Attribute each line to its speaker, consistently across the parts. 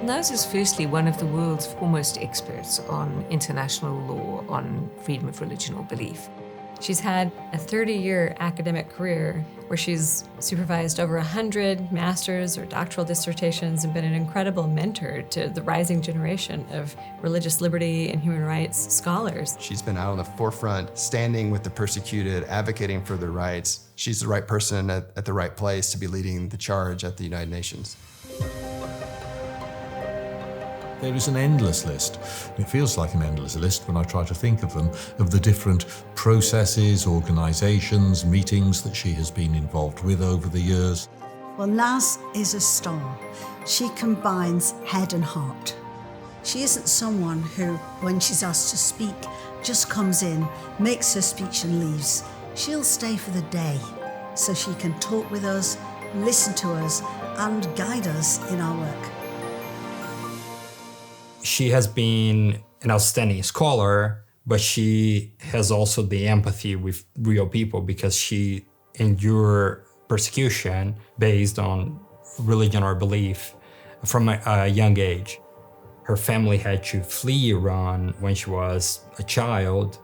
Speaker 1: Naz is firstly one of the world's foremost experts on international law on freedom of religion or belief.
Speaker 2: She's had a 30-year academic career where she's supervised over 100 master's or doctoral dissertations and been an incredible mentor to the rising generation of religious liberty and human rights scholars.
Speaker 3: She's been out on the forefront, standing with the persecuted, advocating for their rights. She's the right person at the right place to be leading the charge at the United Nations.
Speaker 4: There is an endless list. It feels like an endless list when I try to think of them, of the different processes, organisations, meetings that she has been involved with over the years.
Speaker 5: Well, Naz is a star. She combines head and heart. She isn't someone who, when she's asked to speak, just comes in, makes her speech and leaves. She'll stay for the day so she can talk with us, listen to us, and guide us in our work.
Speaker 6: She has been an outstanding scholar, but she has also the empathy with real people because she endured persecution based on religion or belief from a young age. Her family had to flee Iran when she was a child.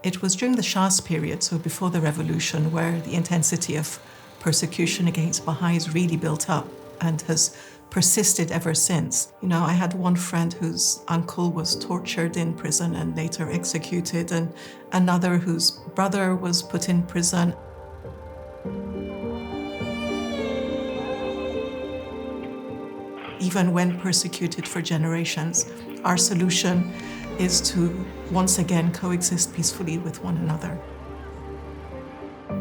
Speaker 7: It was during the Shah's period, so before the revolution, where the intensity of persecution against Baha'is really built up and has persisted ever since. You know, I had one friend whose uncle was tortured in prison and later executed, and another whose brother was put in prison. Even when persecuted for generations, our solution is to once again coexist peacefully with one another.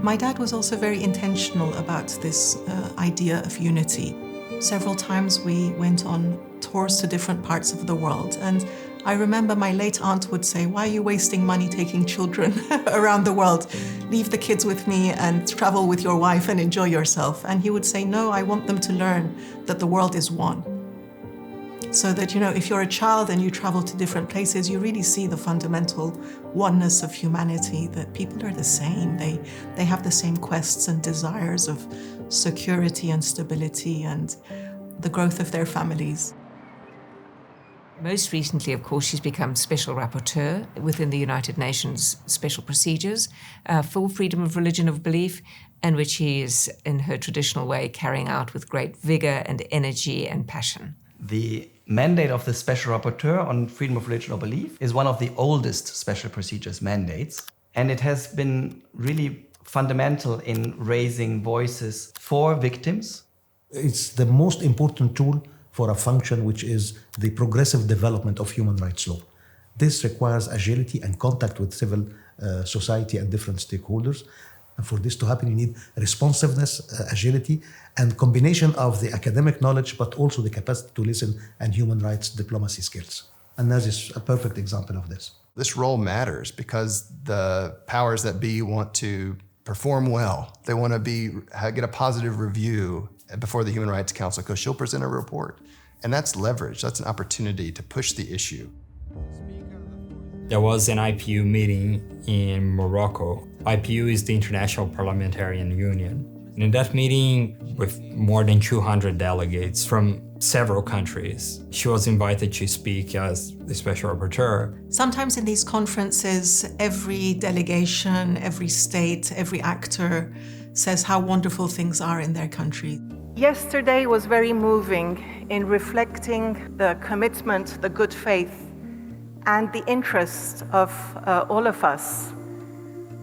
Speaker 7: My dad was also very intentional about this idea of unity. Several times we went on tours to different parts of the world, and I remember my late aunt would say, "Why are you wasting money taking children around the world? Leave the kids with me and travel with your wife and enjoy yourself." And he would say, "No, I want them to learn that the world is one." So that, you know, if you're a child and you travel to different places, you really see the fundamental oneness of humanity, that people are the same. They have the same quests and desires of security and stability and the growth of their families.
Speaker 1: Most recently, of course, she's become Special Rapporteur within the United Nations Special Procedures for freedom of religion of belief, and which she is, in her traditional way, carrying out with great vigour and energy and passion.
Speaker 8: The mandate of the Special Rapporteur on freedom of religion or belief is one of the oldest special procedures mandates, and it has been really fundamental in raising voices for victims.
Speaker 9: It's the most important tool for a function which is the progressive development of human rights law. This requires agility and contact with civil society and different stakeholders. And for this to happen, you need responsiveness, agility, and combination of the academic knowledge, but also the capacity to listen and human rights diplomacy skills. And Naz is a perfect example of this.
Speaker 3: This role matters because the powers that be want to perform well. They want to get a positive review before the Human Rights Council because she'll present a report. And that's leverage. That's an opportunity to push the issue.
Speaker 6: There was an IPU meeting in Morocco. IPU is the International Parliamentarian Union. And in that meeting, with more than 200 delegates from several countries, she was invited to speak as the Special Rapporteur.
Speaker 7: Sometimes in these conferences, every delegation, every state, every actor says how wonderful things are in their country.
Speaker 10: Yesterday was very moving in reflecting the commitment, the good faith, and the interest of all of us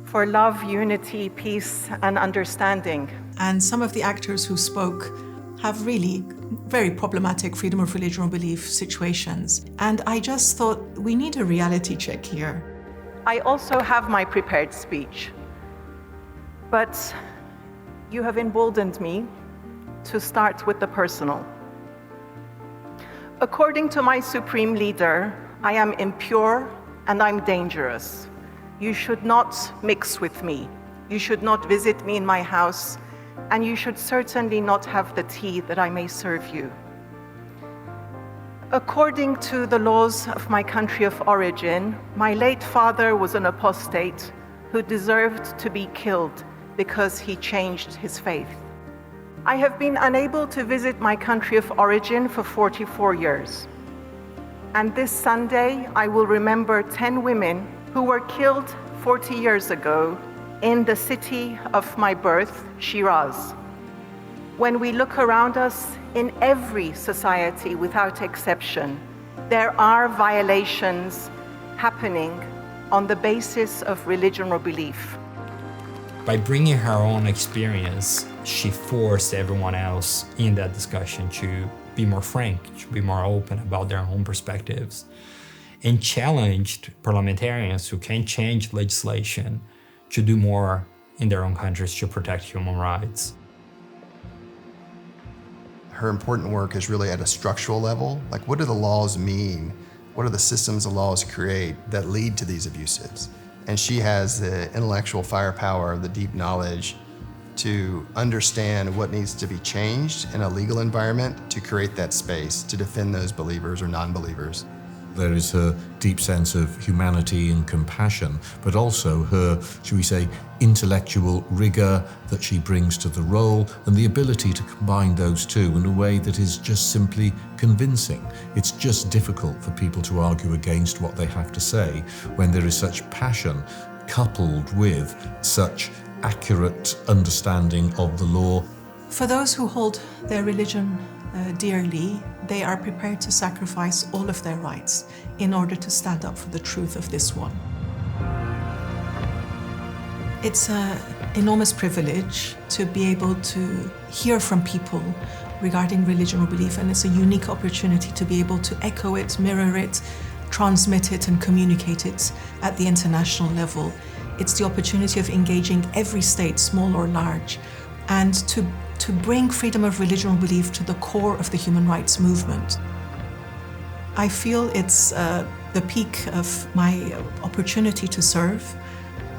Speaker 10: for love, unity, peace, and understanding.
Speaker 7: And some of the actors who spoke have really very problematic freedom of religion or belief situations. And I just thought, we need a reality check here.
Speaker 10: I also have my prepared speech, but you have emboldened me to start with the personal. According to my supreme leader, I am impure and I'm dangerous. You should not mix with me. You should not visit me in my house, and you should certainly not have the tea that I may serve you. According to the laws of my country of origin, my late father was an apostate who deserved to be killed because he changed his faith. I have been unable to visit my country of origin for 44 years. And this Sunday, I will remember 10 women who were killed 40 years ago in the city of my birth, Shiraz. When we look around us, in every society without exception, there are violations happening on the basis of religion or belief.
Speaker 6: By bringing her own experience, she forced everyone else in that discussion to be more frank, to be more open about their own perspectives, and challenged parliamentarians who can change legislation to do more in their own countries to protect human rights.
Speaker 3: Her important work is really at a structural level. Like, what do the laws mean? What are the systems the laws create that lead to these abuses? And she has the intellectual firepower, the deep knowledge to understand what needs to be changed in a legal environment to create that space to defend those believers or non-believers.
Speaker 4: There is her deep sense of humanity and compassion, but also her, should we say, intellectual rigor that she brings to the role and the ability to combine those two in a way that is just simply convincing. It's just difficult for people to argue against what they have to say when there is such passion coupled with such accurate understanding of the law.
Speaker 7: For those who hold their religion dearly, they are prepared to sacrifice all of their rights in order to stand up for the truth of this one. It's an enormous privilege to be able to hear from people regarding religion or belief, and it's a unique opportunity to be able to echo it, mirror it, transmit it, and communicate it at the international level. It's the opportunity of engaging every state, small or large, and to bring freedom of religion or belief to the core of the human rights movement. I feel it's the peak of my opportunity to serve,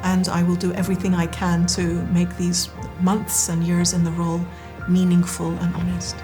Speaker 7: and I will do everything I can to make these months and years in the role meaningful and honest.